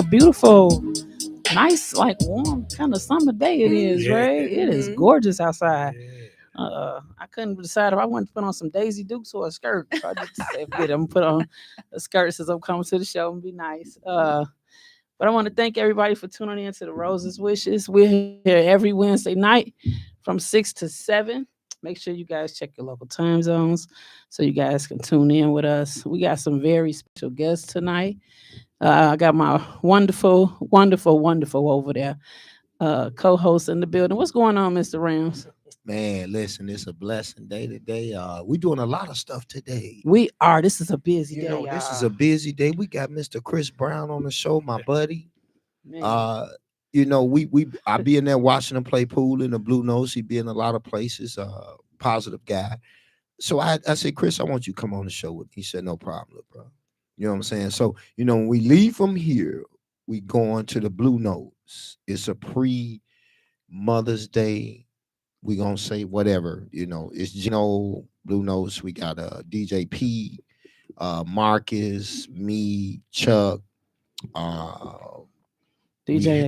beautiful, nice, like warm kind of summer day it is, right? It is gorgeous outside. I couldn't decide if I wanted to put on some Daisy Dukes or a skirt. So I just said, I'm gonna put on a skirt since I'm coming to the show and be nice. But I want to thank everybody for tuning in to the Roses Wishes. We're here every Wednesday night from 6 to 7. Make sure you guys check your local time zones so you guys can tune in with us. We got some very special guests tonight. I got my wonderful, wonderful, wonderful over there co-host in the building. What's going on, Mr. Rams? Man, listen, it's a blessing day today. We're doing a lot of stuff today. We are. This is a busy day. This is a busy day. We got Mr. Chris Brown on the show, my buddy. Man. I be in there watching him play pool in the Blue Nose. He be in a lot of places. Positive guy. So I said, Chris, I want you to come on the show with me. He said, no problem, bro. You know what I'm saying? So, when we leave from here, we going to the Blue Nose. It's a pre-Mother's Day. We gonna say whatever, it's Blue Nose. We got DJ P, Marcus, me, Chuck, DJ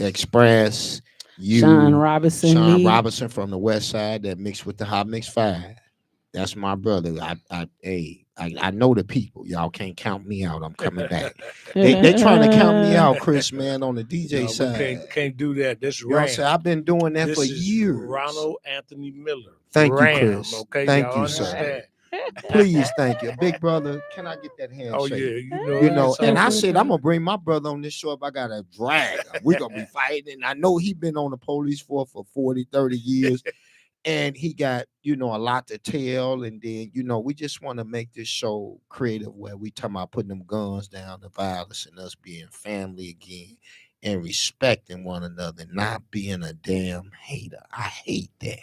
Express, you, Sean Robinson from the West Side that mixed with the Hot Mix 5. That's my brother. I know the people. Y'all can't count me out. I'm coming back. They trying to count me out, Chris, man, on the DJ side. Can't do that. That's you know what I'm saying? I've been doing that for years. Ronald Anthony Miller. Thank you, Chris. Okay, thank you, sir. Please, thank you. Big brother, can I get that handshake? Oh, yeah. And I said, I'm going to bring my brother on this show if I got to drag him. We're going to be fighting. And I know he been on the police force for 40, 30 years. And he got, a lot to tell. And then, we just want to make this show creative where we talking about putting them guns down, the violence, and us being family again and respecting one another, not being a damn hater. I hate that.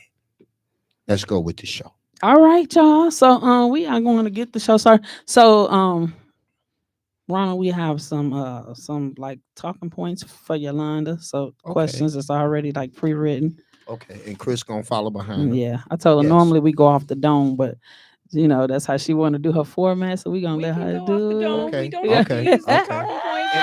Let's go with the show. All right, y'all. So we are going to get the show started. So Ronald, we have some like talking points for Yolanda. So questions that's already like pre-written. Okay, and Chris gonna follow behind her. Yeah, I told her normally we go off the dome, but that's how she want to do her format, so we gonna let her do it. Okay.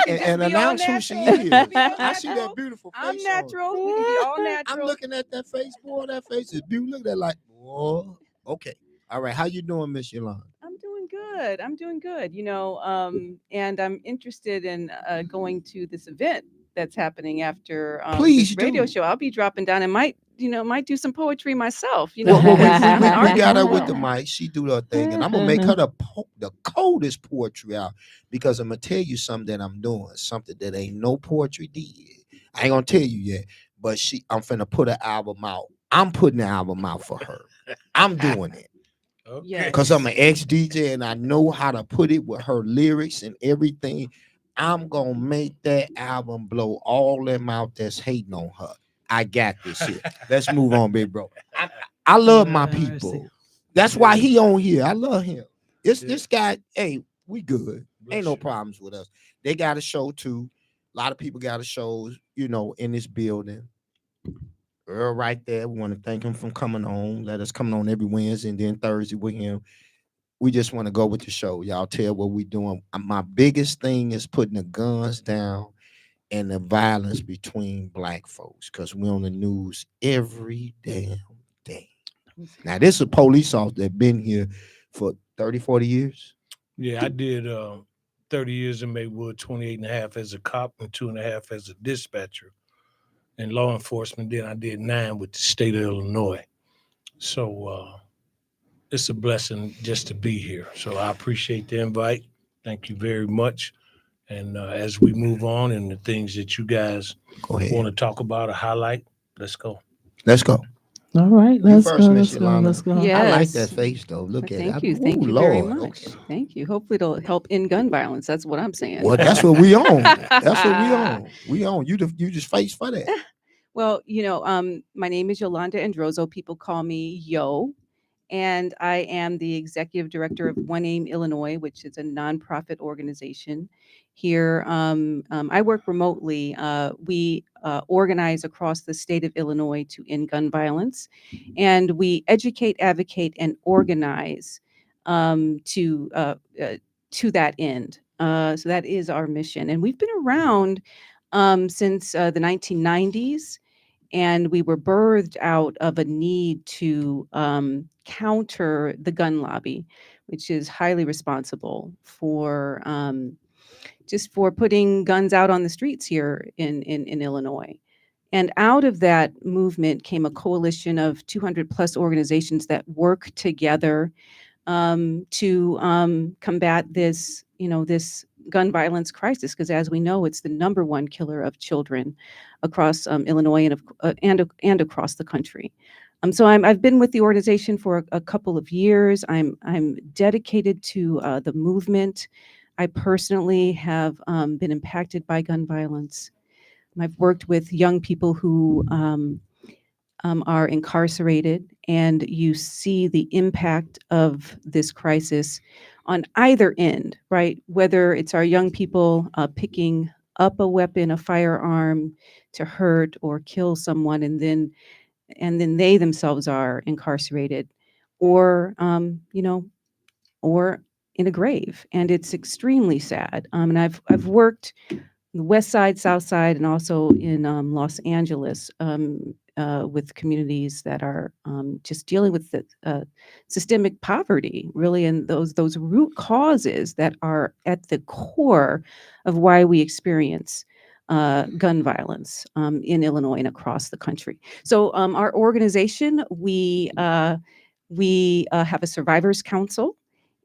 And announce who she is. I see that beautiful face. I'm natural. We can be all natural. I'm looking at that face, boy. That face is beautiful. Look at that, like, whoa. Okay. All right. How you doing, Miss Yolanda? I'm doing good. And I'm interested in going to this event that's happening after this radio show. I'll be dropping down and might do some poetry myself. Well, we got her with the mic. She do her thing, and I'm gonna make her the coldest poetry out, because I'm gonna tell you something that I'm doing, something that ain't no poetry did. I ain't gonna tell you yet, but I'm finna put an album out. I'm putting the album out for her. I'm doing it. Okay. Because I'm an ex-DJ and I know how to put it with her lyrics and everything. I'm gonna make that album blow all them out that's hating on her. I got this here. Let's move on, big bro. I love my people. That's why he on here. I love him. This guy, hey, we good. Ain't no problems with us. They got a show too. A lot of people got a show, in this building. Earl right there. We want to thank him for coming on. Let us come on every Wednesday and then Thursday with him. We just want to go with the show. Y'all tell what we doing. My biggest thing is putting the guns down and the violence between black folks, because we're on the news every damn day. Now, this is a police officer that been here for 30, 40 years. Yeah, I did 30 years in Maywood, 28 and a half as a cop and 2.5 as a dispatcher in law enforcement. Then I did 9 with the state of Illinois. So it's a blessing just to be here. So I appreciate the invite. Thank you very much. And as we move on and the things that you guys want to talk about or highlight, let's go. Let's go. All right, let's go. Yes. I like that face, though. Look at it. Thank you very much. Okay. Thank you. Hopefully it'll help end gun violence. That's what I'm saying. Well, that's what we on. We on. You just face for that. Well, my name is Yolanda Androzo. People call me Yo. And I am the executive director of One Aim Illinois, which is a nonprofit organization here. I work remotely. We organize across the state of Illinois to end gun violence, and we educate, advocate, and organize to that end. So that is our mission. And we've been around since the 1990s. And we were birthed out of a need to counter the gun lobby, which is highly responsible for just for putting guns out on the streets here in Illinois. And out of that movement came a coalition of 200 plus organizations that work together to combat this, this gun violence crisis. Because as we know, it's the number one killer of children across Illinois and across the country. So I've been with the organization for a couple of years. I'm dedicated to the movement. I personally have been impacted by gun violence. I've worked with young people who are incarcerated, and you see the impact of this crisis on either end, right? Whether it's our young people picking up a weapon, a firearm, to hurt or kill someone, and then they themselves are incarcerated, or or in a grave, and it's extremely sad. And I've worked the West Side, South Side, and also in Los Angeles with communities that are just dealing with the systemic poverty, really, and those root causes that are at the core of why we experience gun violence in Illinois and across the country. So our organization, we have a survivors council,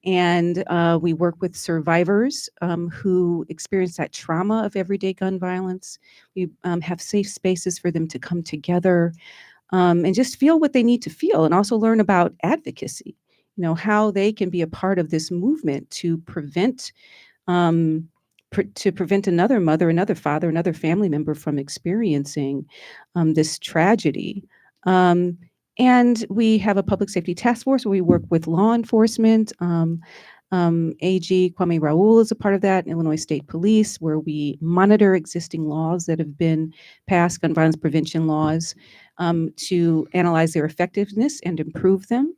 and we work with survivors who experience that trauma of everyday gun violence. We have safe spaces for them to come together and just feel what they need to feel, and also learn about advocacy, how they can be a part of this movement to prevent another mother, another father, another family member from experiencing this tragedy. And we have a public safety task force where we work with law enforcement. AG Kwame Raoul is a part of that, Illinois State Police, where we monitor existing laws that have been passed, gun violence prevention laws, to analyze their effectiveness and improve them.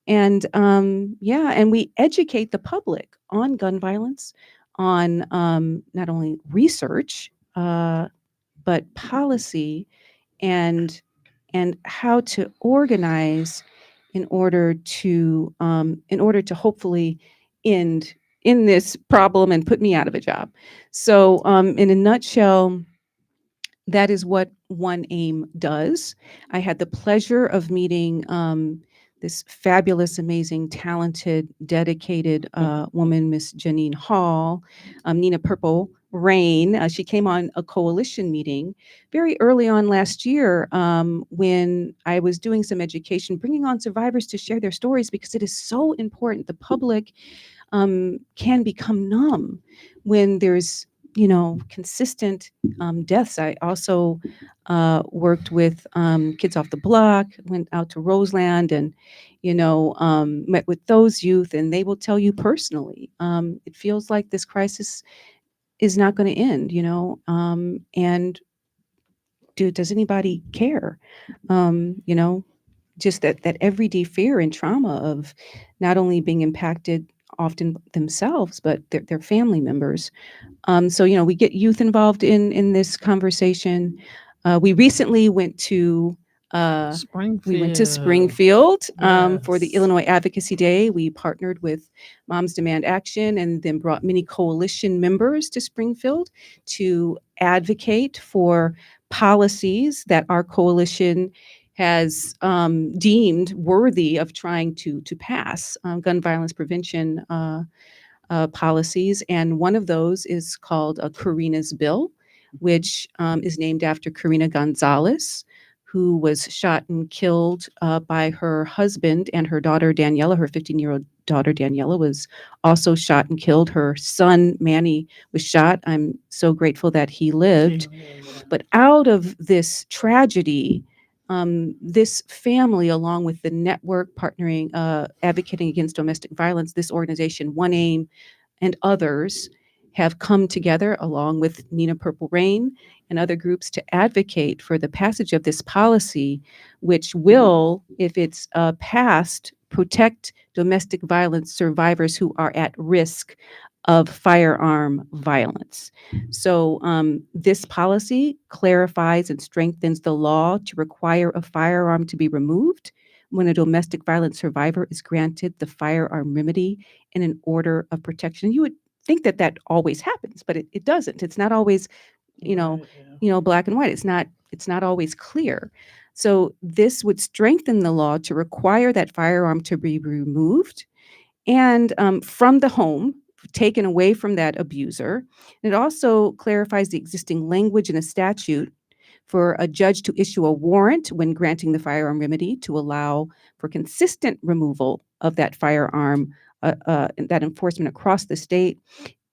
And and we educate the public on gun violence, on not only research, but policy, and how to organize in order to hopefully end in this problem and put me out of a job. So in a nutshell, that is what One Aim does. I had the pleasure of meeting this fabulous, amazing, talented, dedicated woman, Miss Janine Hall, Nina Purple Rain. She came on a coalition meeting very early on last year when I was doing some education, bringing on survivors to share their stories, because it is so important. The public can become numb when there's consistent deaths. I also worked with Kids Off the Block, went out to Roseland, and met with those youth, and they will tell you personally, it feels like this crisis is not going to end, and does anybody care? Just that everyday fear and trauma of not only being impacted often themselves, but their family members. So we get youth involved in this conversation. We recently went to Springfield for the Yes. Illinois Advocacy Day. We partnered with Moms Demand Action, and then brought many coalition members to Springfield to advocate for policies that our coalition has deemed worthy of trying to pass, gun violence prevention policies. And one of those is called Karina's Bill, which is named after Karina Gonzalez, who was shot and killed by her husband and her daughter, Daniela. Her 15-year-old daughter, Daniela, was also shot and killed. Her son, Manny, was shot. I'm so grateful that he lived. But out of this tragedy, this family, along with the network partnering, advocating against domestic violence, this organization, One Aim, and others, have come together along with Nina Purple Rain and other groups to advocate for the passage of this policy, which will, if it's passed, protect domestic violence survivors who are at risk of firearm violence. So this policy clarifies and strengthens the law to require a firearm to be removed when a domestic violence survivor is granted the firearm remedy in an order of protection. You would think that that always happens, but it doesn't. It's not always, Right, black and white. It's not always clear. So this would strengthen the law to require that firearm to be removed and from the home, taken away from that abuser. It also clarifies the existing language in a statute for a judge to issue a warrant when granting the firearm remedy to allow for consistent removal of that firearm, that enforcement across the state.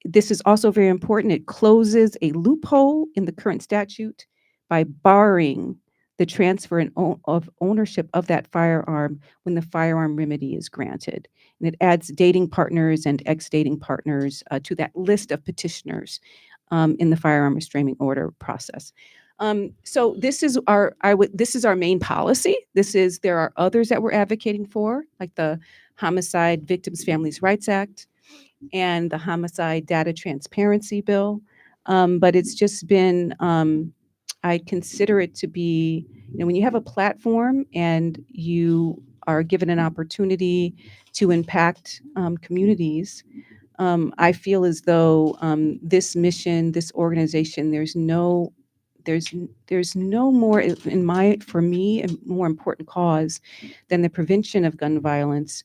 This is also very important. It closes a loophole in the current statute by barring the transfer of ownership of that firearm when the firearm remedy is granted. And it adds dating partners and ex-dating partners to that list of petitioners in the firearm restraining order process. So this is our main policy. There are others that we're advocating for, like the Homicide Victims Families Rights Act and the Homicide Data Transparency Bill. But it's just been, I consider it to be, when you have a platform and you are given an opportunity to impact communities, I feel as though this mission, this organization, there's no more for me a more important cause than the prevention of gun violence,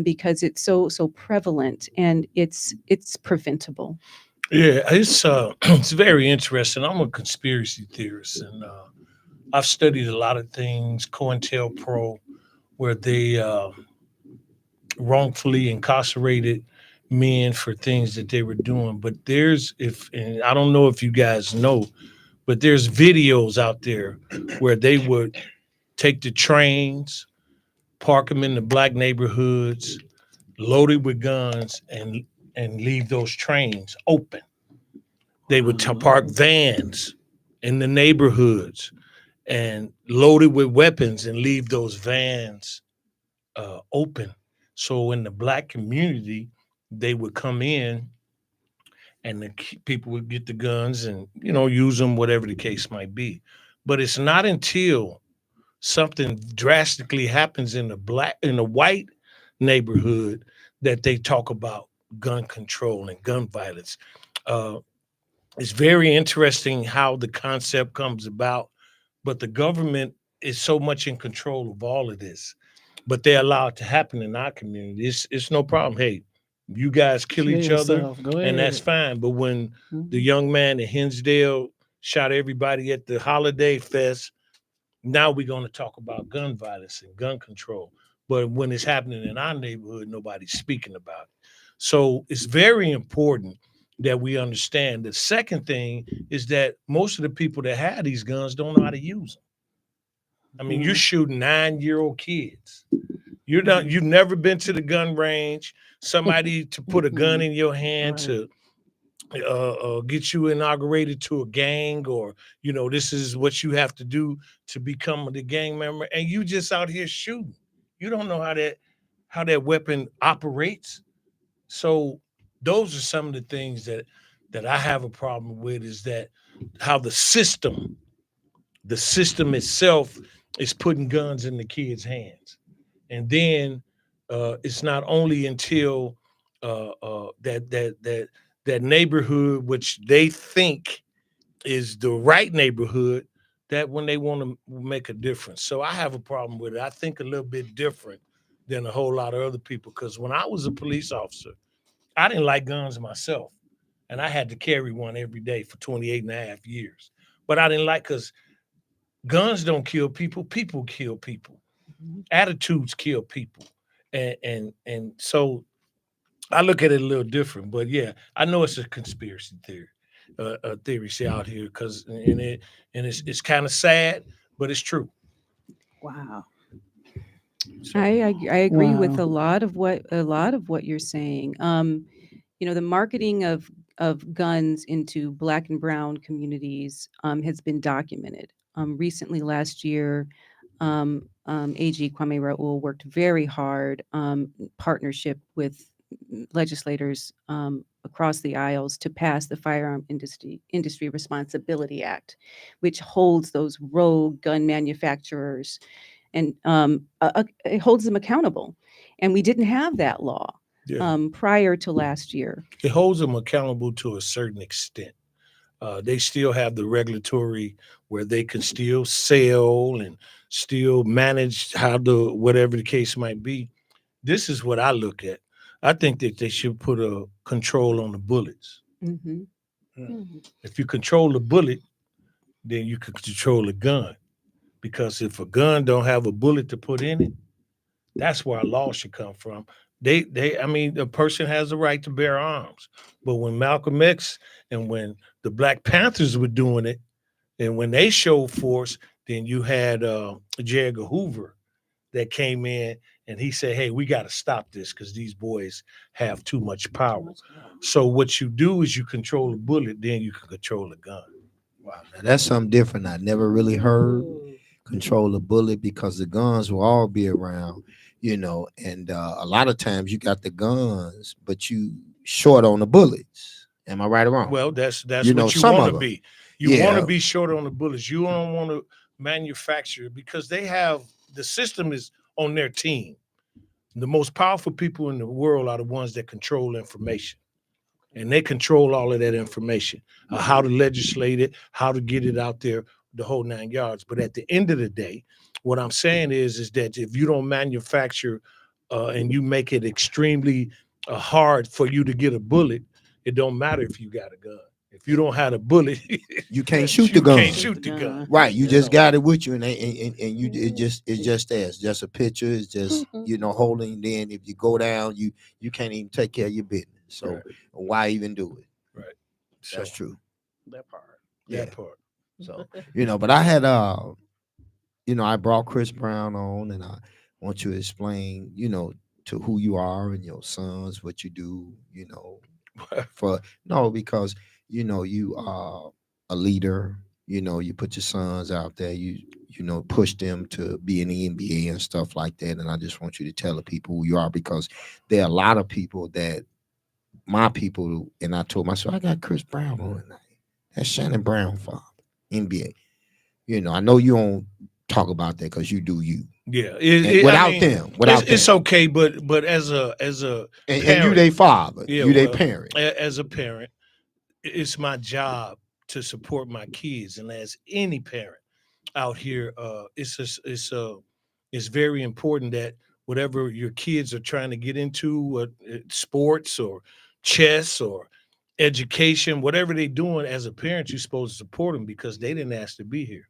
because it's so prevalent and it's preventable. Yeah, it's it's very interesting. I'm a conspiracy theorist, and I've studied a lot of things. COINTELPRO, where they wrongfully incarcerated men for things that they were doing. But and I don't know if you guys know, but there's videos out there where they would take the trains, park them in the black neighborhoods, loaded with guns, and leave those trains open. They would park vans in the neighborhoods and loaded with weapons and leave those vans open. So in the black community, they would come in and people would get the guns and use them, whatever the case might be. But it's not until something drastically happens in a white neighborhood that they talk about gun control and gun violence. Uh, it's very interesting how the concept comes about, but the government is so much in control of all of this. But they allow it to happen in our community. It's no problem. Hey, you guys kill each other, Go and that's ahead. fine. But when the Mhm. young man in Hinsdale shot everybody at the holiday fest, now we're going to talk about gun violence and gun control. But when it's happening in our neighborhood, nobody's speaking about it. So it's very important that we understand. The second thing is that most of the people that have these guns don't know how to use them. I mean, you're shooting 9-year-old kids. You've never been to the gun range. Somebody to put a gun in your hand Right. to get you inaugurated to a gang, or this is what you have to do to become the gang member, and you just out here shooting. You don't know how that weapon operates. So those are some of the things that I have a problem with, is that how the system itself is putting guns in the kids' hands. And then it's not only until that neighborhood, which they think is the right neighborhood, that when they want to make a difference. So I have a problem with it. I think a little bit different than a whole lot of other people, because when I was a police officer, I didn't like guns myself, and I had to carry one every day for 28 and a half years. But I didn't like, because guns don't kill people, people kill people. Mhm. Attitudes kill people. And so I look at it a little different. But yeah, I know it's a conspiracy theory out here, because it's kind of sad, but it's true. Wow. So I agree with Wow. a lot of what you're saying. The marketing of guns into Black and Brown communities has been documented. Recently, last year, AG Kwame Raoul worked very hard, partnership with legislators across the aisles to pass the Firearm Industry Responsibility Act, which holds those rogue gun manufacturers and it holds them accountable. And we didn't have that law prior to last year. It holds them accountable to a certain extent. They still have the regulatory where they can still sell and still manage how the whatever the case might be. This is what I look at. I think that they should put a control on the bullets. Mm-hmm. If you control the bullet, then you can control the gun. Because if a gun don't have a bullet to put in it, that's where a law should come from. I mean, the person has the right to bear arms. But when Malcolm X and when the Black Panthers were doing it, and when they showed force, then you had J. Edgar Hoover that came in and he said, hey, we got to stop this because these boys have too much power. So what you do is you control the bullet, then you can control the gun. Wow, now that's something different I never really heard. Control the bullet, because the guns will all be around, and a lot of times you got the guns, but you short on the bullets. Am I right or wrong? Well, that's what you want to be. You want to be short on the bullets. You don't want to manufacture, because the system is on their team. The most powerful people in the world are the ones that control information. And they control all of that information, how to legislate it, how to get it out there, the whole 9 yards. But at the end of the day, what I'm saying is that if you don't manufacture and you make it extremely hard for you to get a bullet, it don't matter if you got a gun. If you don't have a bullet, you can't shoot the gun. You can't shoot the gun. Right. You just got it with you, and you it's just a picture. It's just holding. Then if you go down, you can't even take care of your business. So why even do it? Right. That's true. That part. That part. So but I had I brought Chris Brown on, and I want you to explain to who you are and your sons, what you do, because you are a leader. You put your sons out there. You push them to be in the NBA and stuff like that. And I just want you to tell the people who you are, because there are a lot of people that my people, and I told myself, I got Chris Brown on tonight. That's Shannon Brown father, NBA. I know you don't talk about that because you do you. Yeah, without them, it's okay. But as a parent, and you their father, you their parent. As a parent, it's my job to support my kids, and as any parent out here, it's very important that whatever your kids are trying to get into, sports or chess or education, whatever they're doing, as a parent, you're supposed to support them because they didn't ask to be here.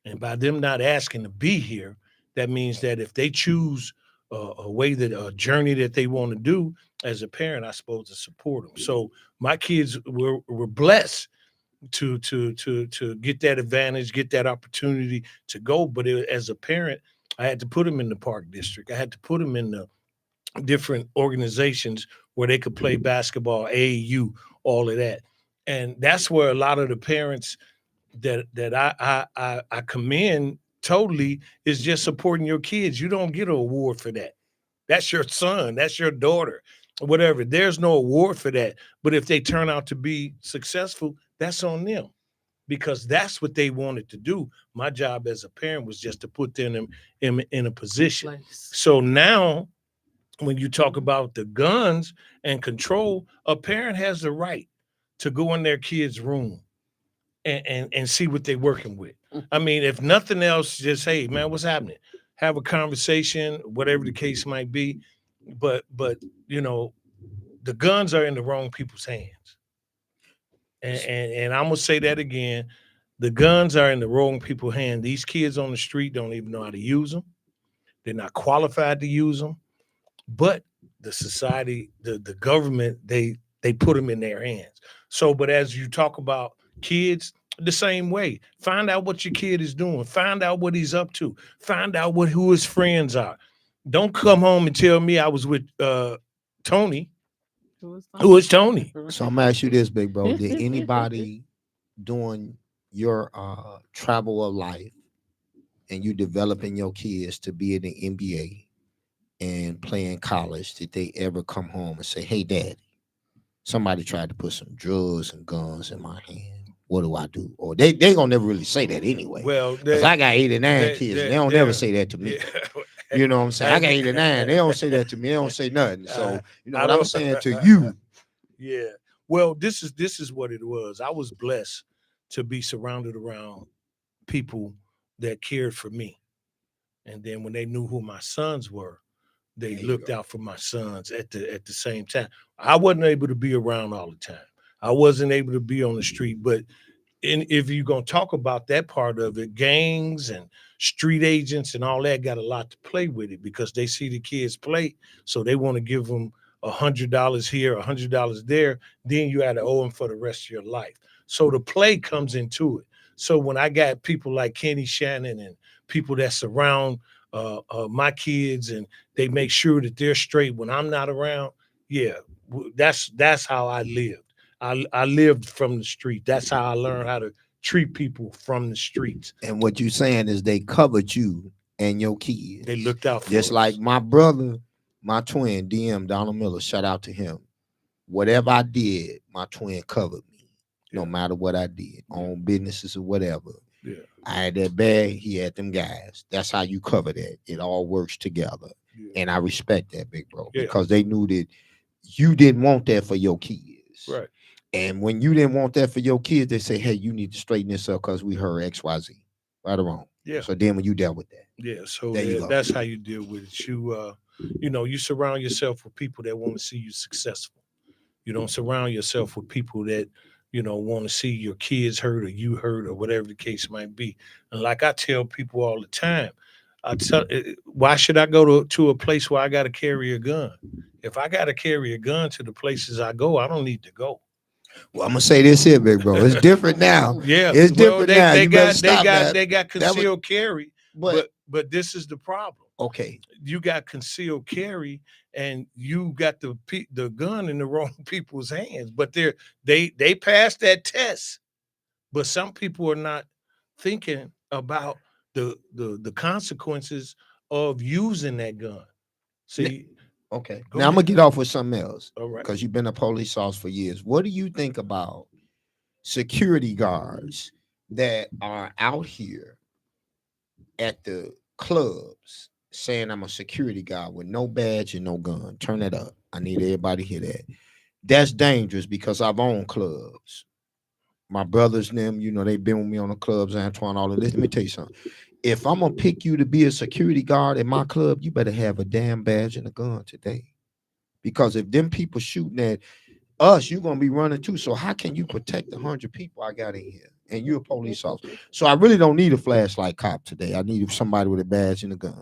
And by them not asking to be here, that means that if they choose a journey that they want to do, as a parent, I'm supposed to support them. So my kids were blessed to get that advantage, get that opportunity to go. But as a parent, I had to put them in the park district. I had to put them in the different organizations where they could play basketball, AAU, all of that. And that's where a lot of the parents that I commend totally is just supporting your kids. You don't get an award for that. That's your son, that's your daughter, whatever. There's no award for that. But if they turn out to be successful, that's on them, because that's what they wanted to do. My job as a parent was just to put them in a position. So now when you talk about the guns and control, a parent has the right to go in their kid's room and see what they're working with. I mean, if nothing else, just, hey, man, what's happening? Have a conversation, whatever the case might be. But the guns are in the wrong people's hands. And I'm gonna say that again. The guns are in the wrong people's hands. These kids on the street don't even know how to use them. They're not qualified to use them. But the society, the government, they put them in their hands. So, but as you talk about kids, the same way. Find out what your kid is doing. Find out what he's up to. Find out who his friends are. Don't come home and tell me I was with Tony. Who is Tony? So I'm gonna ask you this, big bro. Did anybody during your travel of life and you developing your kids to be in the NBA, and playing college, did they ever come home and say, "Hey, Daddy, somebody tried to put some drugs and guns in my hand. What do I do?" Or they gonna never really say that anyway. Well, Because I got 89 kids, and they don't never say that to me. yeah. You know what I'm saying? I got 89. They don't say that to me. They don't say nothing. So I what I'm don't- saying to you. Yeah. Well, this is what it was. I was blessed to be surrounded around people that cared for me. And then when they knew who my sons were, they There you looked go. out for my sons at the same time. I wasn't able to be around all the time. I wasn't able to be on the street, but if you're going to talk about that part of it, gangs and street agents and all that got a lot to play with it because they see the kids play, so they want to give them $100 here, $100 there. Then you had to owe them for the rest of your life. So the play comes into it. So when I got people like Kenny Shannon and people that surround my kids and they make sure that they're straight when I'm not around, yeah, that's how I lived. I lived from the street. That's how I learned how to treat people from the streets. And what you saying is they covered you and your kids. They looked out for Just us. like my brother, my twin, DM Donald Miller, shout out to him. Whatever I did, my twin covered me. No Yeah. matter what I did, on businesses or whatever. Yeah. I had that bag, he had them guys. That's how you cover that. It all works together. Yeah. And I respect that, big bro, Yeah. because they knew that you didn't want that for your kids. Right. And when you didn't want that for your kids, they say, "Hey, you need to straighten this up because we heard XYZ." Right or wrong. Yeah. So then when you dealt with that. Yeah. So There you go. that's how you deal with it. You surround yourself with people that want to see you successful. You don't surround yourself with people that, want to see your kids hurt or you hurt or whatever the case might be. And like I tell people all the time, why should I go to a place where I got to carry a gun? If I got to carry a gun to the places I go, I don't need to go. Well, I'm gonna say this here, big bro. It's different now. Yeah, It's different now. They You better got stop that. they got That was- concealed carry, But but this is the problem. okay, You got concealed carry, and you got the gun in the wrong people's hands. But they passed that test, but some people are not thinking about the consequences of using that gun. See, okay. Go Now I'm gonna ahead. get off with something else all right. because you've been a police officer for years. What do you think about security guards that are out here at the clubs saying I'm a security guard with no badge and no gun? Turn that up. I need everybody to hear that. That's dangerous because I've owned clubs. My brothers and them, they've been with me on the clubs, Antoine, all of this. Let me tell you something. If I'm gonna pick you to be a security guard in my club, you better have a damn badge and a gun today. Because if them people shooting at us, you're gonna be running too. So how can you protect the 100 people I got in here? And you're a police officer. So I really don't need a flashlight cop today. I need somebody with a badge and a gun.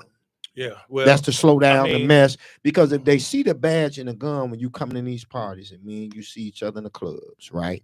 Yeah, well, That's to slow down the mean- mess. Because if they see the badge and the gun when you coming in these parties, and me and you see each other in the clubs, right?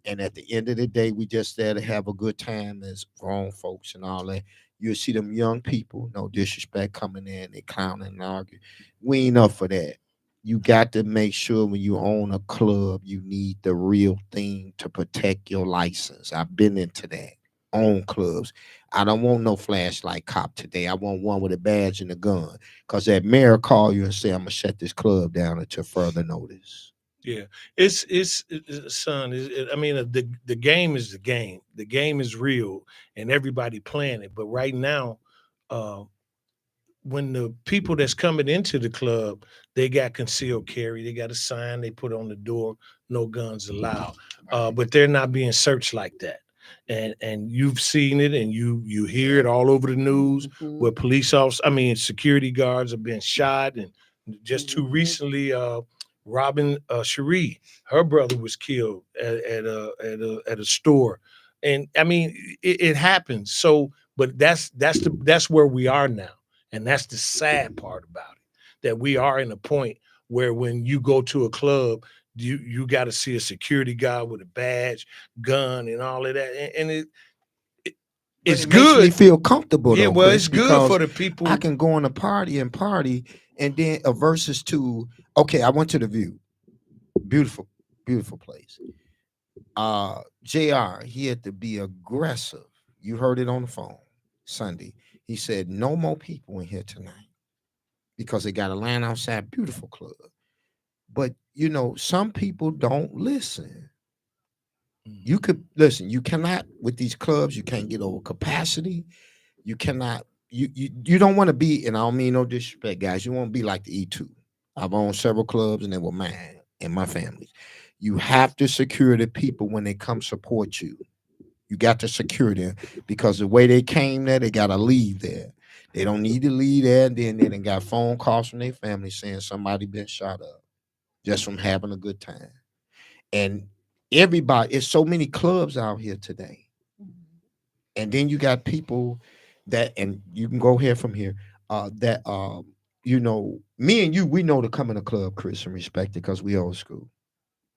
And at the end of the day, we just there to have a good time as grown folks and all that. You'll see them young people, no disrespect, coming in, they clowning and arguing. We ain't up for that. You got to make sure when you own a club, you need the real thing to protect your license. I've been into that. Own clubs. I don't want no flashlight cop today. I want one with a badge and a gun. Because that mayor call you and say, I'm gonna shut this club down until further notice. Yeah, it's son. I mean, the game is the game. The game is real, and everybody playing it. But right now, when the people that's coming into the club, they got concealed carry. They got a sign they put on the door, no guns allowed. But they're not being searched like that. And you've seen it, and you hear it all over the news where security guards have been shot, and just too recently, Robin Cherie, her brother was killed at a store, and I mean it happens. So, but that's where we are now. And that's the sad part about it, that we are in a point where when you go to a club, you got to see a security guard with a badge, gun, and all of that. And it's it good. Makes me feel comfortable. Yeah, though, well, Chris, it's good because for the people. I can go on a party, and then a versus to, okay, I went to the View. Beautiful, beautiful place. JR, he had to be aggressive. You heard it on the phone Sunday. He said, no more people in here tonight. because they got a line outside, beautiful club. But some people don't listen. You could listen. You cannot with these clubs. You can't get over capacity. You cannot. You don't want to be. And I don't mean no disrespect, guys. You won't be like the E2. I've owned several clubs, and they were mine and my family. You have to secure the people when they come support you. You got to secure them because the way they came there, they got to leave there. They don't need to leave there, and then they done got phone calls from their family saying somebody been shot up just from having a good time. And everybody, it's so many clubs out here today. And then you got people that, and you can go here from here, that me and you, we know to come in a club, Chris, and respect it because we old school.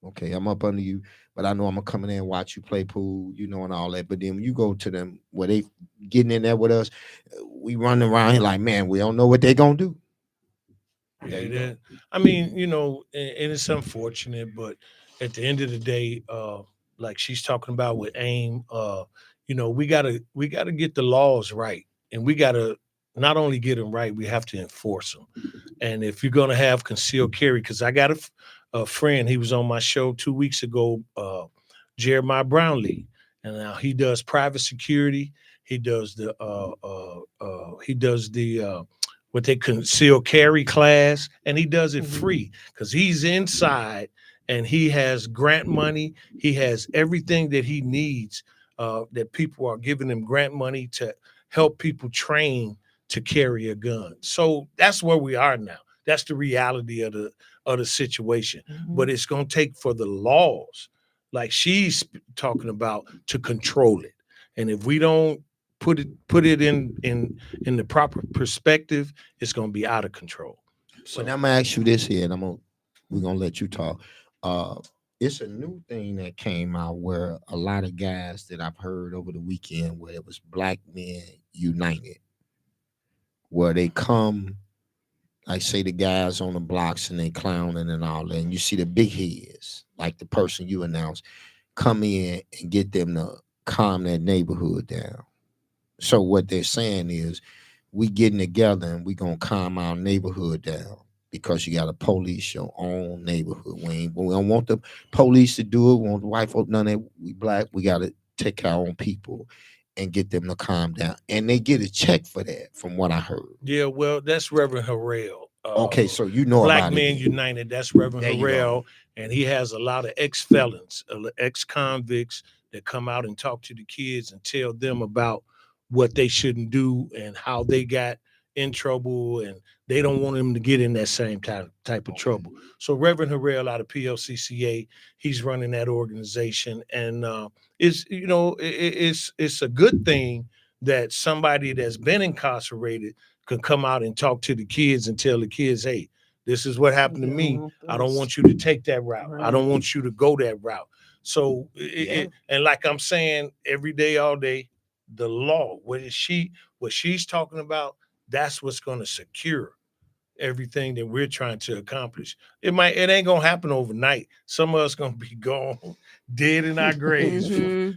Okay, I'm up under you, but I know I'm gonna come in there and watch you play pool, and all that. But then when you go to them where they getting in there with us, we running around here like, man, we don't know what they gonna do. Yeah, I mean, and it's unfortunate, but at the end of the day, like she's talking about with AIM, we gotta get the laws right, and we gotta not only get them right, we have to enforce them. And if you're gonna have concealed carry, because I got a friend, he was on my show 2 weeks ago, Jeremiah Brownlee, and now he does private security. He does the what they conceal carry class, and he does it free because he's inside and he has grant money. He has everything that he needs. That people are giving him grant money to help people train to carry a gun. So that's where we are now. That's the reality of the situation. But it's going to take for the laws, like she's talking about, to control it. And if we don't put it in the proper perspective, it's going to be out of control. So now I'm gonna ask you this here, and we're gonna let you talk. Uh, it's a new thing that came out where a lot of guys that I've heard over the weekend, where it was Black Men United, where they come, like say the guys on the blocks and they clowning and all that, and you see the big heads, like the person you announced, come in and get them to calm that neighborhood down. So what they're saying is, we getting together and we gonna calm our neighborhood down because you gotta police your own neighborhood. We don't want the police to do it. We want the white folk, none of that. We black, we gotta take our own people and get them to calm down. And they get a check for that, from what I heard. Yeah, well, that's Reverend Harrell. Okay, so you know Black about Men it. United. That's Reverend There you go. Harrell, and he has a lot of ex-felons, ex-convicts that come out and talk to the kids and tell them about what they shouldn't do and how they got in trouble, and they don't want them to get in that same type of trouble. So Reverend Harrell out of PLCCA, he's running that organization, and it's a good thing that somebody that's been incarcerated can come out and talk to the kids and tell the kids, hey, this is what happened to me. I don't want you to take that route. I don't want you to go that route. So, and like I'm saying, every day, all day, the law, what she's talking about, that's what's going to secure everything that we're trying to accomplish. It ain't gonna happen overnight. Some of us gonna be gone, dead in our graves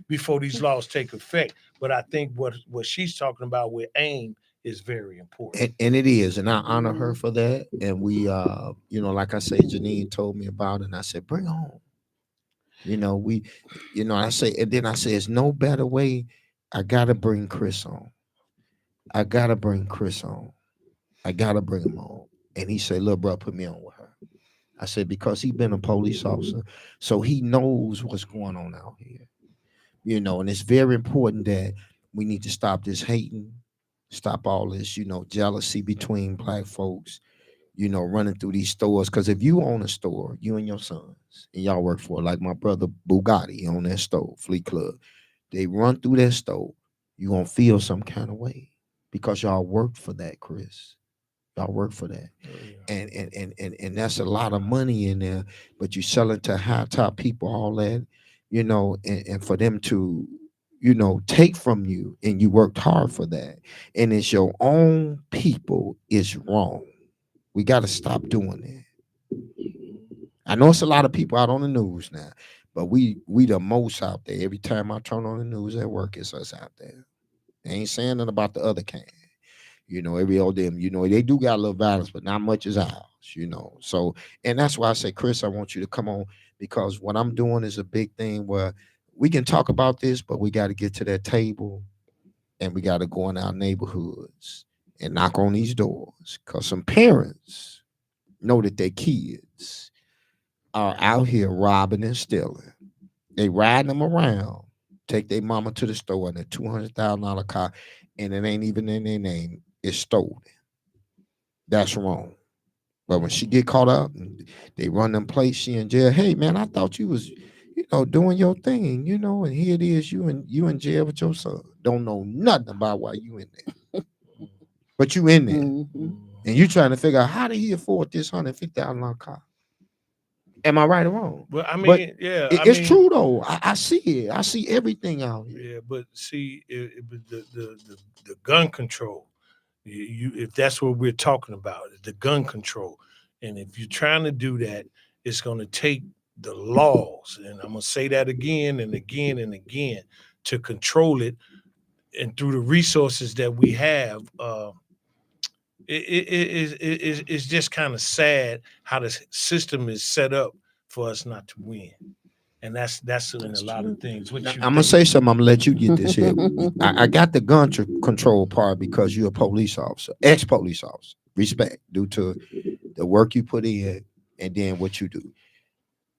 before these laws take effect. But I think what she's talking about with AIM is very important. And it is, and I honor her for that. And we, like I say, Janine told me about it, and I said, bring on. I say, and then I say, it's no better way. I gotta bring Chris on. I gotta bring Chris on. I gotta bring him on. And he said, look, bro, put me on with her. I said, because he been a police officer, so he knows what's going on out here. And it's very important that we need to stop this hating, stop all this, jealousy between black folks, running through these stores. Because if you own a store, you and your sons, and y'all work for it, like my brother Bugatti on that store, Fleet Club, they run through that store, you gonna feel some kind of way because y'all worked for that, Chris. Y'all work for that. And that's a lot of money in there, but you sell it to high top people, all that, and for them to, take from you, and you worked hard for that, and it's your own people, is wrong. We got to stop doing that. I know it's a lot of people out on the news now, but we the most out there. Every time I turn on the news at work, it's us out there. They ain't saying nothing about the other kind. Every old them, they do got a little violence, but not much as ours. So, and that's why I say, Chris, I want you to come on, because what I'm doing is a big thing where we can talk about this, but we got to get to that table, and we got to go in our neighborhoods and knock on these doors, because some parents know that their kids are out here robbing and stealing. They riding them around, take their mama to the store in a $200,000 car, and it ain't even in their name. It's stolen. That's wrong. But when she get caught up and they run them plates, she in jail. Hey man, I thought you was, doing your thing, and here it is, you in jail with your son. Don't know nothing about why you in there. But you in there. Mhm. And you trying to figure out how did he afford this $150,000 car? Am I right or wrong? Well, I But mean, yeah, it's true though. I see it. I see everything out here. Yeah, but see, the gun control. If that's what we're talking about, the gun control, and if you're trying to do that, it's going to take the laws, and I'm going to say that again and again and again, to control it, and through the resources that we have. It's just kind of sad how the system is set up for us not to win. And that's in a lot of things. What Now, you I'm gonna think? say something. I'm gonna let you get this here. I got the gun control part because you're a police officer, ex-police officer. Respect due to the work you put in and then what you do.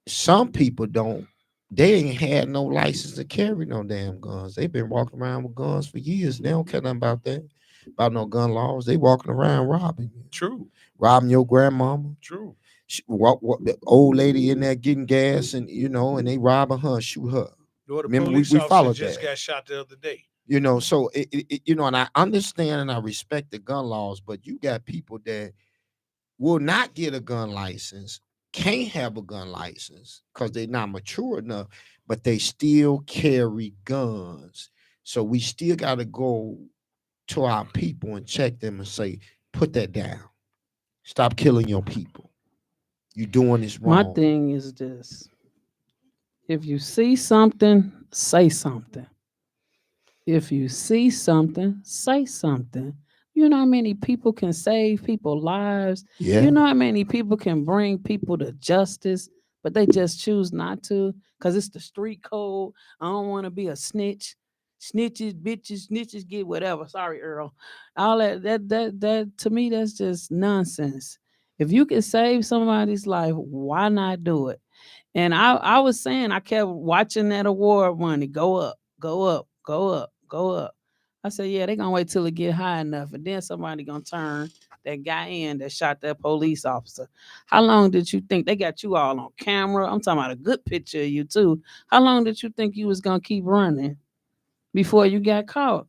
Some people don't. They ain't had no license to carry no damn guns. They've been walking around with guns for years. They don't care nothing about that, about no gun laws. They walking around robbing you, True, robbing your grandmama. true. What the old lady in there getting gas, and and they robbing her, shoot her. Or the Remember, police we officer followed just that. got shot the other day. So and I understand and I respect the gun laws, but you got people that will not get a gun license, can't have a gun license because they're not mature enough, but they still carry guns. So we still got to go to our people and check them and say, put that down. Stop killing your people. You doing this My wrong. thing is this: if you see something, say something. If you see something, say something. You know how many people can save people's lives? Yeah. You know how many people can bring people to justice, but they just choose not to because it's the street code. I don't want to be a snitch. Snitches, bitches, snitches get whatever. Sorry, Earl. All that to me, that's just nonsense. If you can save somebody's life, why not do it? And I was saying, I kept watching that award money go up, go up, go up, go up. I said, yeah, they gonna wait till it get high enough, and then somebody gonna turn that guy in that shot that police officer. How long did you think they got you all on camera? I'm talking about a good picture of you too. How long did you think you was gonna keep running before you got caught?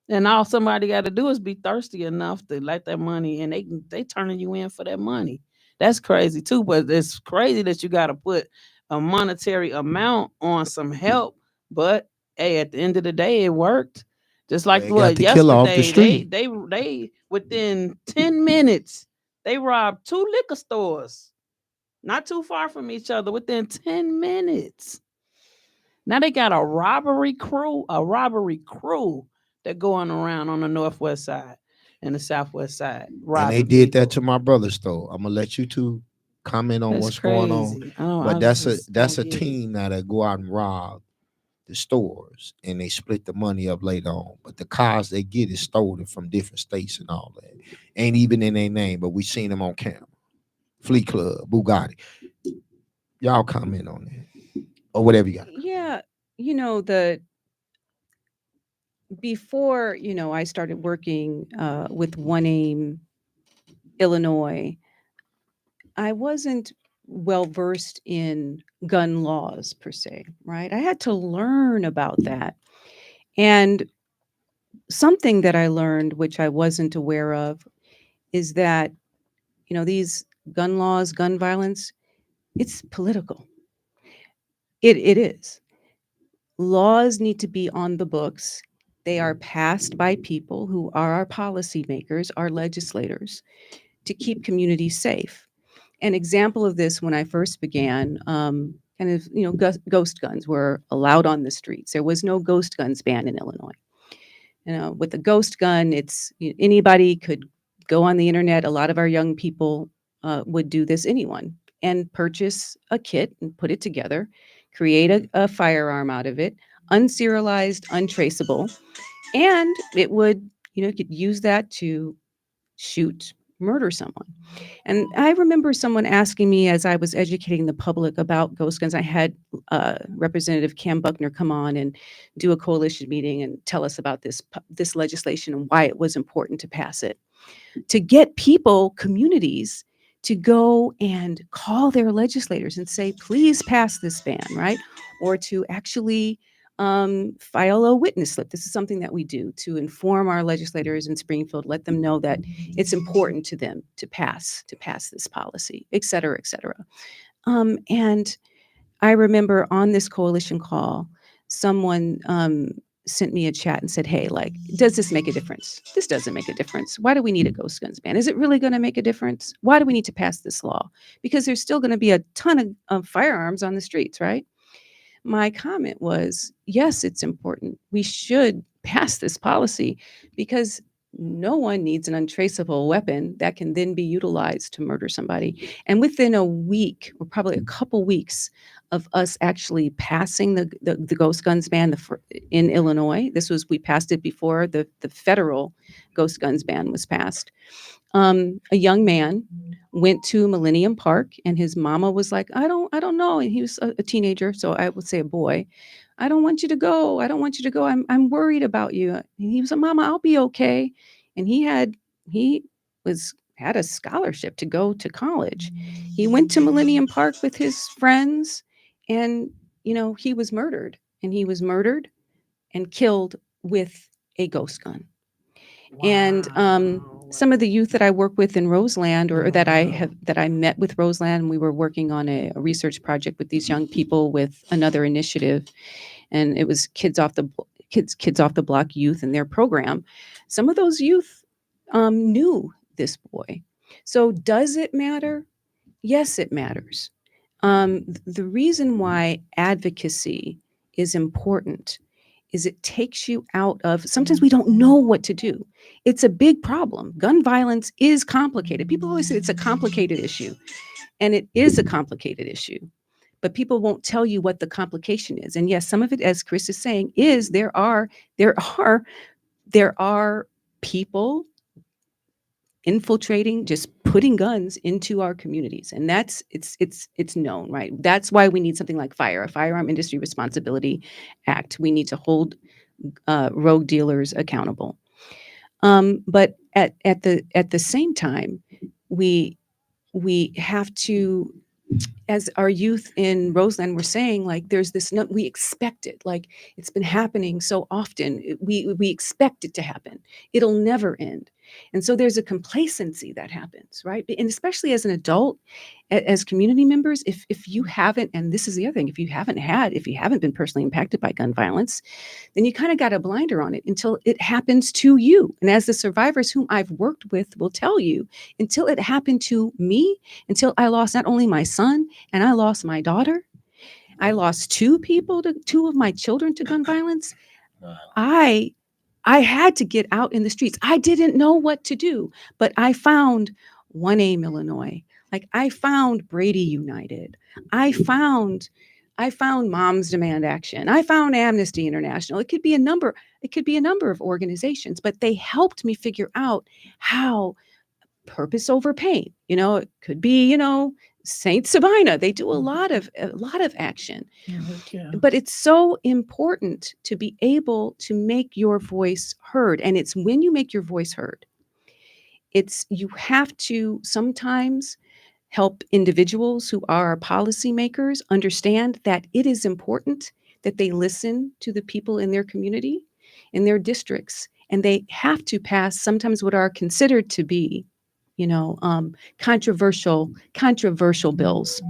And all somebody got to do is be thirsty enough to let that money, and they turning you in for that money. That's crazy too. But it's crazy that you got to put a monetary amount on some help. But hey, at the end of the day, it worked. Just like They got what the killer off the yesterday, street. they within 10 minutes they robbed two liquor stores, not too far from each other. Within 10 minutes. Now they got a robbery crew that going around on the northwest side and the southwest side And they robbing did that people. to my brother store. I'm gonna let you two comment on That's what's going on. crazy. But I that's a just that's don't a get it. team now that go out and rob the stores and they split the money up later on. But the cars they get is stolen from different states and all that. Ain't even in their name, but we seen them on camera. Fleet Club, Bugatti. Y'all comment on that. Or whatever you got. Yeah, the before I started working with One Aim, Illinois, I wasn't well versed in gun laws per se, right? I had to learn about that. And something that I learned, which I wasn't aware of, is that, these gun laws, gun violence, it's political. It is. Laws need to be on the books. They are passed by people who are our policymakers, our legislators, to keep communities safe. An example of this when I first began, ghost guns were allowed on the streets. There was no ghost guns ban in Illinois. with a ghost gun, anybody could go on the internet. A lot of our young people would do this, anyone, and purchase a kit and put it together, create a firearm out of it, unserialized, untraceable, and it would, you could use that to shoot, murder someone. And I remember someone asking me as I was educating the public about ghost guns. I had Representative Cam Buckner come on and do a coalition meeting and tell us about this legislation and why it was important to pass it, to get people, communities, to go and call their legislators and say, please pass this ban, right? Or to actually file a witness slip. This is something that we do to inform our legislators in Springfield, let them know that it's important to them to pass this policy, et cetera, et cetera. And I remember on this coalition call, someone sent me a chat and said, hey, like, does this make a difference? This doesn't make a difference. Why do we need a ghost guns ban? Is it really going to make a difference? Why do we need to pass this law? Because there's still going to be a ton of firearms on the streets, right? My comment was, yes, it's important. We should pass this policy because no one needs an untraceable weapon that can then be utilized to murder somebody. And within a week, or probably a couple weeks of us actually passing the ghost guns ban in Illinois, we passed it before the federal ghost guns ban was passed. A young man went to Millennium Park, and his mama was like, I don't know. And he was a teenager, so I would say a boy. I don't want you to go. I don't want you to go. I'm worried about you. And he was like, Mama, I'll be okay. And he had a scholarship to go to college. He went to Millennium Park with his friends, and he was murdered. And he was murdered and killed with a ghost gun. Wow. And some of the youth that I work with in Roseland, or that I met with Roseland, we were working on a research project with these young people with another initiative, and it was Kids Off the Block youth and their program. Some of those youth knew this boy. So does it matter? Yes, it matters. The reason why advocacy is important is it takes you out of, sometimes we don't know what to do. It's a big problem. Gun violence is complicated. People always say it's a complicated issue, and it is a complicated issue, but people won't tell you what the complication is. And yes, some of it, as Chris is saying, is there are people infiltrating, just putting guns into our communities. And it's known, right? That's why we need something like a Firearm Industry Responsibility Act. We need to hold rogue dealers accountable. But at the same time, we have to, as our youth in Roseland were saying, like, there's this, we expect it, like, it's been happening so often. We expect it to happen. It'll never end. And so there's a complacency that happens, right? And especially as an adult, as community members, if you haven't, and this is the other thing, if you haven't been personally impacted by gun violence, then you kind of got a blinder on it until it happens to you. And as the survivors whom I've worked with will tell you, until it happened to me, until I lost not only my son, and I lost my daughter, I lost two of my children to gun violence, I had to get out in the streets. I didn't know what to do, but I found One Aim, Illinois. Like, I found Brady United. I found Moms Demand Action. I found Amnesty International. It could be a number of organizations, but they helped me figure out how purpose over pain. It could be, Saint Sabina. They do a lot of action. Yeah. But it's so important to be able to make your voice heard. And it's when you make your voice heard, you have to sometimes help individuals who are policymakers understand that it is important that they listen to the people in their community, in their districts, and they have to pass sometimes what are considered to be controversial bills.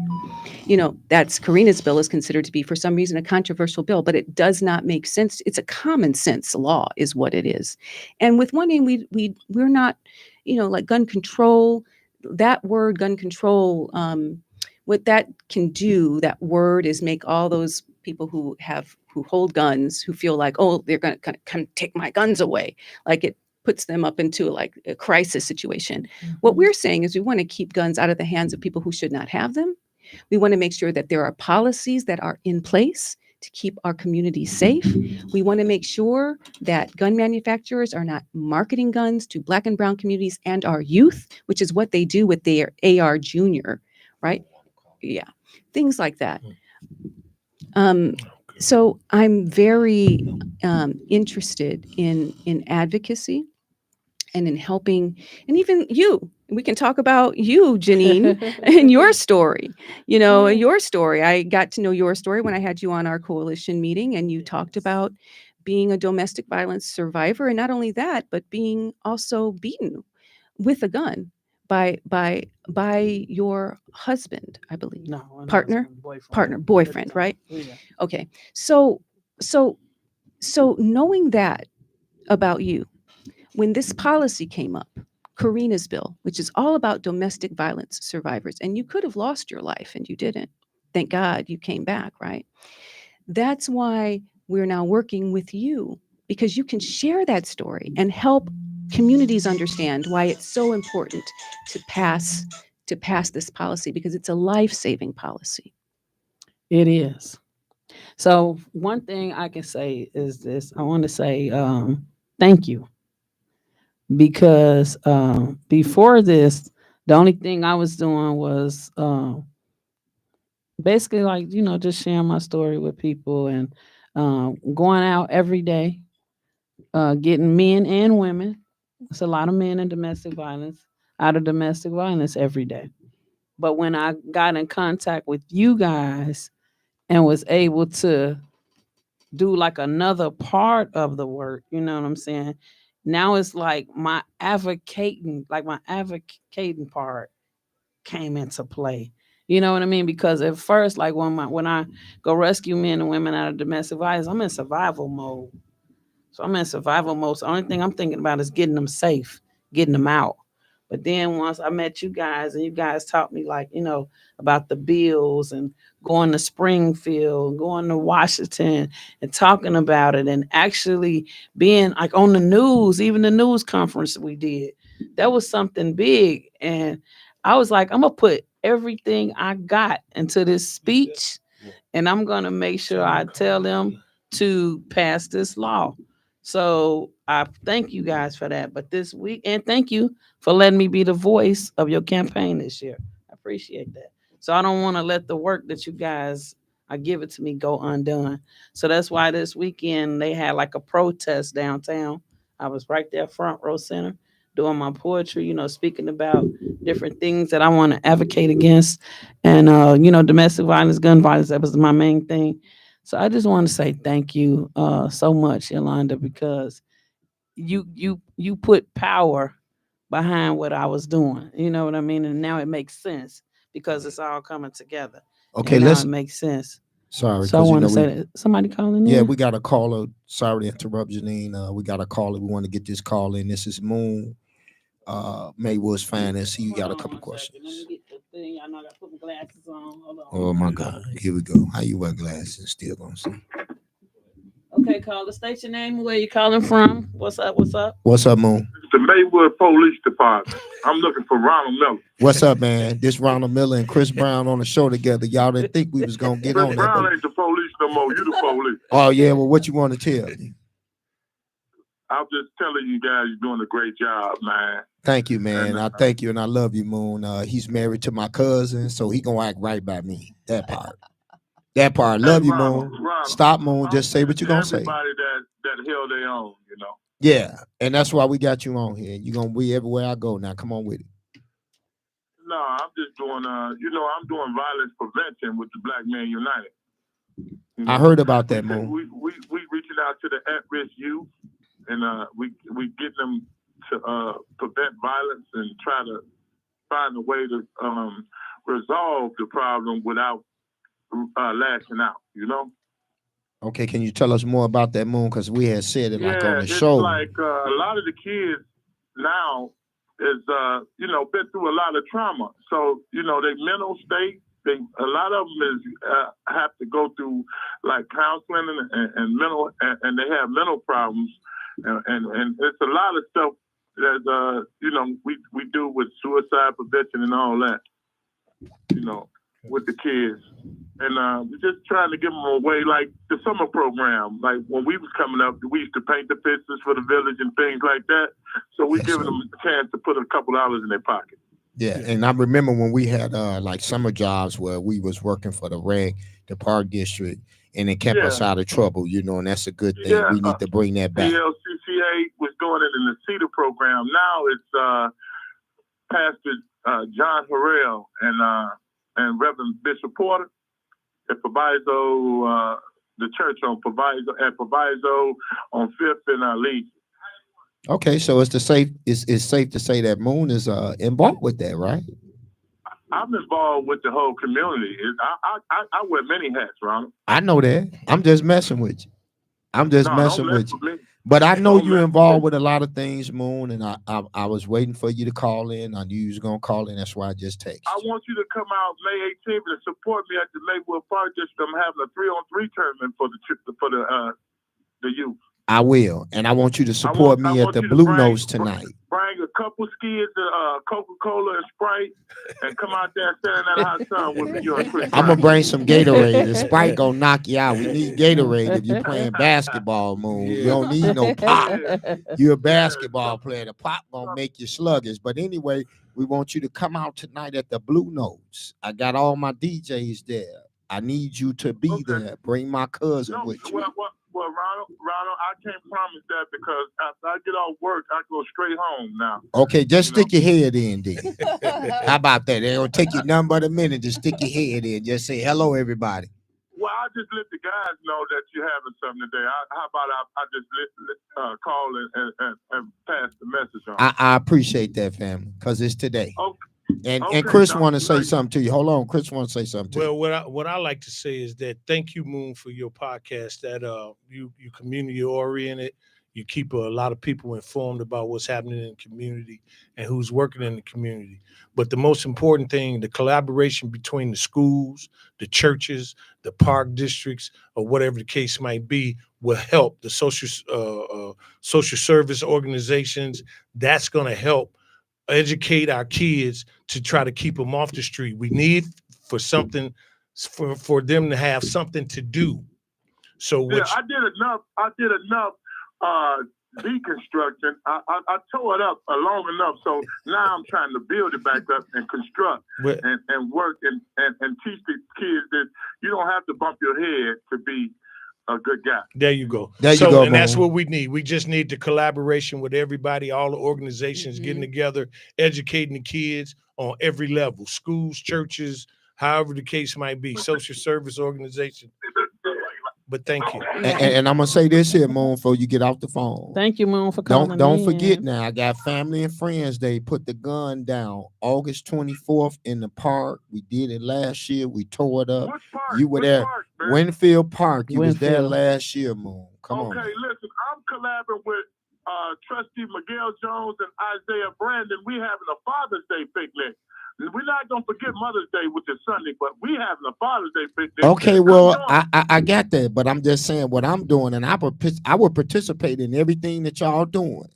That's Karina's bill is considered to be, for some reason, a controversial bill, but it does not make sense. It's a common sense law is what it is. And with One Aim, we're not, like gun control, that word gun control, what that can do, that word, is make all those people who hold guns, who feel like, oh, they're going to kind of take my guns away. Like it puts them up into like a crisis situation. What we're saying is we want to keep guns out of the hands of people who should not have them. We want to make sure that there are policies that are in place to keep our communities safe. We want to make sure that gun manufacturers are not marketing guns to Black and brown communities and our youth, which is what they do with their AR Junior, right? Yeah, things like that. So I'm very interested in advocacy and in helping, and even you. We can talk about you, Janine, and your story. You know, your story. I got to know your story when I had you on our coalition meeting, and you talked about being a domestic violence survivor, and not only that, but being also beaten with a gun by your husband, I believe. No, partner, boyfriend, right? Yeah. Okay. So knowing that about you, when this policy came up, Karina's bill, which is all about domestic violence survivors, and you could have lost your life and you didn't. Thank God you came back, right? That's why we're now working with you, because you can share that story and help communities understand why it's so important to pass this policy, because it's a life-saving policy. It is. So one thing I can say is this. I want to say thank you, because before this, the only thing I was doing was basically like, just sharing my story with people and going out every day, getting men and women. It's a lot of men in domestic violence, out of domestic violence every day. But when I got in contact with you guys and was able to do like another part of the work, you know what I'm saying? Now it's like my advocating part came into play. You know what I mean? Because at first, like when I go rescue men and women out of domestic violence, I'm in survival mode. So I'm in survival mode. So the only thing I'm thinking about is getting them safe, getting them out. But then once I met you guys and you guys taught me like, about the bills and going to Springfield, going to Washington and talking about it and actually being like on the news, even the news conference we did, that was something big. And I was like, I'm going to put everything I got into this speech and I'm going to make sure I tell them to pass this law. So I thank you guys for that. But this week, and thank you for letting me be the voice of your campaign this year. I appreciate that. So I don't want to let the work that you guys give it to me go undone. So that's why this weekend they had like a protest downtown. I was right there front row center doing my poetry, speaking about different things that I want to advocate against. And domestic violence, gun violence, that was my main thing. So I just want to say thank you so much, Yolanda, because you put power behind what I was doing. You know what I mean? And now it makes sense because it's all coming together. Okay, and now it makes sense. Sorry, So I want to say that somebody calling in. Yeah, we got a caller. Sorry to interrupt, Janine. We got a caller. We want to get this call in. This is Moon. Maywood's Finance. You got a couple questions. Let me get the thing. I know I got to put my glasses on. Hold on. Oh my God. Here we go. How you wear glasses? Still gonna see. Okay, caller. State your name. Where you calling from? What's up? What's up? What's up, Moon? The Maywood Police Department. I'm looking for Ronald Miller. What's up, man? This Ronald Miller and Chris Brown on the show together. Y'all didn't think we was gonna get Chris on Brown that. ain't the police no more. You the police. Oh yeah. Well, what you want to tell me? I'm just telling you guys, you're doing a great job, man. Thank you, man. I thank you and I love you, Moon. He's married to my cousin, so he gonna act right by me. That part. That part. Love you, Moon. Stop, Moon. Just say what you're gonna say. Everybody that held their own, Yeah, and that's why we got you on here. You're gonna be everywhere I go. Now, come on with it. No, I'm just doing, I'm doing violence prevention with the Black Men United. I heard about that, Moon. We reaching out to the at-risk youth, and we get them to prevent violence and try to find a way to resolve the problem without lashing out. Okay, can you tell us more about that, Moon? Because we had said it like on the show. Like a lot of the kids now is, been through a lot of trauma. So, their mental state a lot of them is have to go through like counseling and mental, and they have mental problems, and it's a lot of stuff that we do with suicide prevention and all that, with the kids, and we're just trying to give them away, like the summer program. Like when we was coming up, we used to paint the fences for the village and things like that. So we're giving them a chance to put a couple dollars in their pocket. Yeah, and I remember when we had like summer jobs where we was working for the park district, and it kept us out of trouble, and that's a good thing. Yeah, we need to bring that back. PLCCA was doing it in the Cedar program. Now it's Pastor John Harrell and Reverend Bishop Porter at Proviso, the church on Proviso on 5th and Lee. Okay, so it's safe to say that Moon is involved with that, right? I'm involved with the whole community. I wear many hats, Ronald. I know that. I'm just messing with you. Me. But I know you're involved with a lot of things, Moon, and I was waiting for you to call in. I knew you was gonna call in. That's why I just texted. I want you to come out May 18th and support me at the Maywood Park District. I'm having a 3-on-3 tournament for the youth. I will, and I want you to support me at the Blue Nose tonight. Bring a couple skis, Coca-Cola and Sprite, and come out there and stand in that hot sun with me. I'm gonna bring some Gatorade. The Sprite gonna knock you out. We need Gatorade if you're playing basketball, Moon. You don't need no pop. You're a basketball player. The pop gonna make you sluggish. But anyway, we want you to come out tonight at the Blue Nose. I got all my DJs there. I need you to be there. Bring my cousin with you. Well, Ronald, I can't promise that because after I get off work, I go straight home now. Okay, just stick your head in then. How about that? It'll take you nothing but a minute to stick your head in. Just say hello, everybody. Well, I just let the guys know that you're having something today. How about I just call and pass the message on? I appreciate that, family, because it's today. Okay. And Chris want to say something to you. Hold on, Chris want to say something to you. Well, what I like to say is that thank you, Moon, for your podcast. That you community oriented. You keep a lot of people informed about what's happening in the community and who's working in the community. But the most important thing, the collaboration between the schools, the churches, the park districts, or whatever the case might be, will help the social service organizations. That's going to help educate our kids to try to keep them off the street. We need for them to have something to do. So I did enough deconstruction. I tore it up long enough, so now I'm trying to build it back up and construct and work and teach the kids that you don't have to bump your head to be a good guy. There you go. And that's what we need. We just need the collaboration with everybody, all the organizations getting together, educating the kids on every level, schools, churches, however the case might be, social service organization. But thank you. And I'm gonna say this here, Moon, before you get off the phone. Thank you, Moon, for calling. Don't forget now. I got Family and Friends Day. Put the gun down. August 24th in the park. We did it last year. We tore it up. Which park? You were there. Park, Winfield Park. You was there Winfield. last year, Moon. Come on. Okay, listen. I'm collaborating with Trustee Miguel Jones and Isaiah Brandon. We having a Father's Day picnic. We're not gonna forget Mother's Day, which is Sunday, but we having a Father's Day picnic. Okay, well, I got that, but I'm just saying what I'm doing, and I would participate in everything that y'all doing.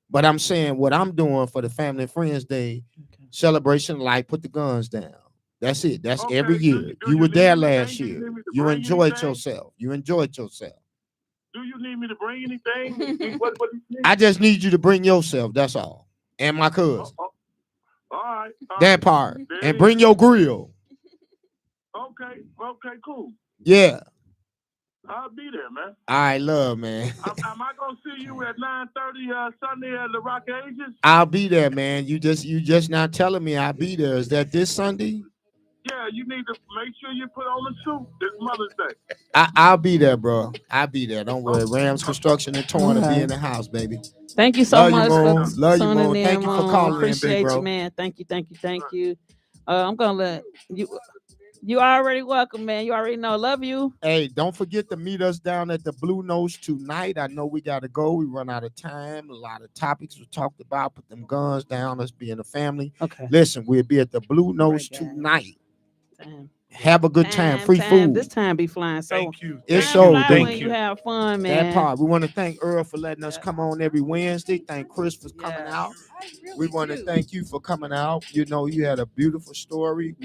But I'm saying what I'm doing for the Family and Friends Day celebration, like put the guns down. That's it. That's every year. You were there last year. You enjoyed yourself. Do you need me to bring anything? What do you need? I just need you to bring yourself. That's all. And my cousin. All right. That part. And bring your grill. Okay, cool. Yeah. I'll be there, man. All right, love, man. Am I gonna see you at 9:30 Sunday at the Rock Ages? I'll be there, man. You just not telling me I'll be there. Is that this Sunday? Yeah, you need to make sure you put on a suit this Mother's Day. I'll be there, bro. I'll be there. Don't worry. Rams Construction and Torn will be in the house, baby. Thank you so much for tuning in. Thank you for calling in, Appreciate big bro. you, man. Thank you. I'm gonna let you. You already welcome, man. You already know. Love you. Hey, don't forget to meet us down at the Blue Nose tonight. I know we gotta go. We run out of time. A lot of topics we talked about. Put them guns down. Let's be in a family. Okay. Listen, we'll be at the Blue Nose tonight. Time. Have a good time. Free food. This time be flying. So Thank you. It's time so fly thank when you. you have fun, man. That part. We want to thank Earl for letting us Yeah. come on every Wednesday. Thank Chris for coming Yes. out. I really We want to do. thank you for coming out. You know, you had a beautiful story.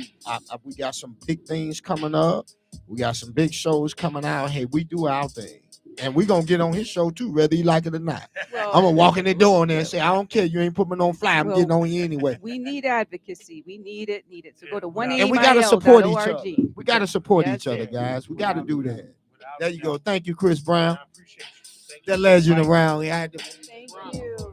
We got some big things coming up. We got some big shows coming out. Hey, we do our thing. And we're going to get on his show too, whether you like it or not. Well, I'm going to walk in the door and say, I don't care. You ain't put me on fly. I'm Well, getting on you anyway. we need advocacy. We need it. So go to And we got to support each other. 1aimil.org. We got to support That's each other, it. guys. We got to do that. Without There you go. doubt. Thank you, Chris Brown. I appreciate you. Thank That you. legend Like- around. Yeah, Thank you.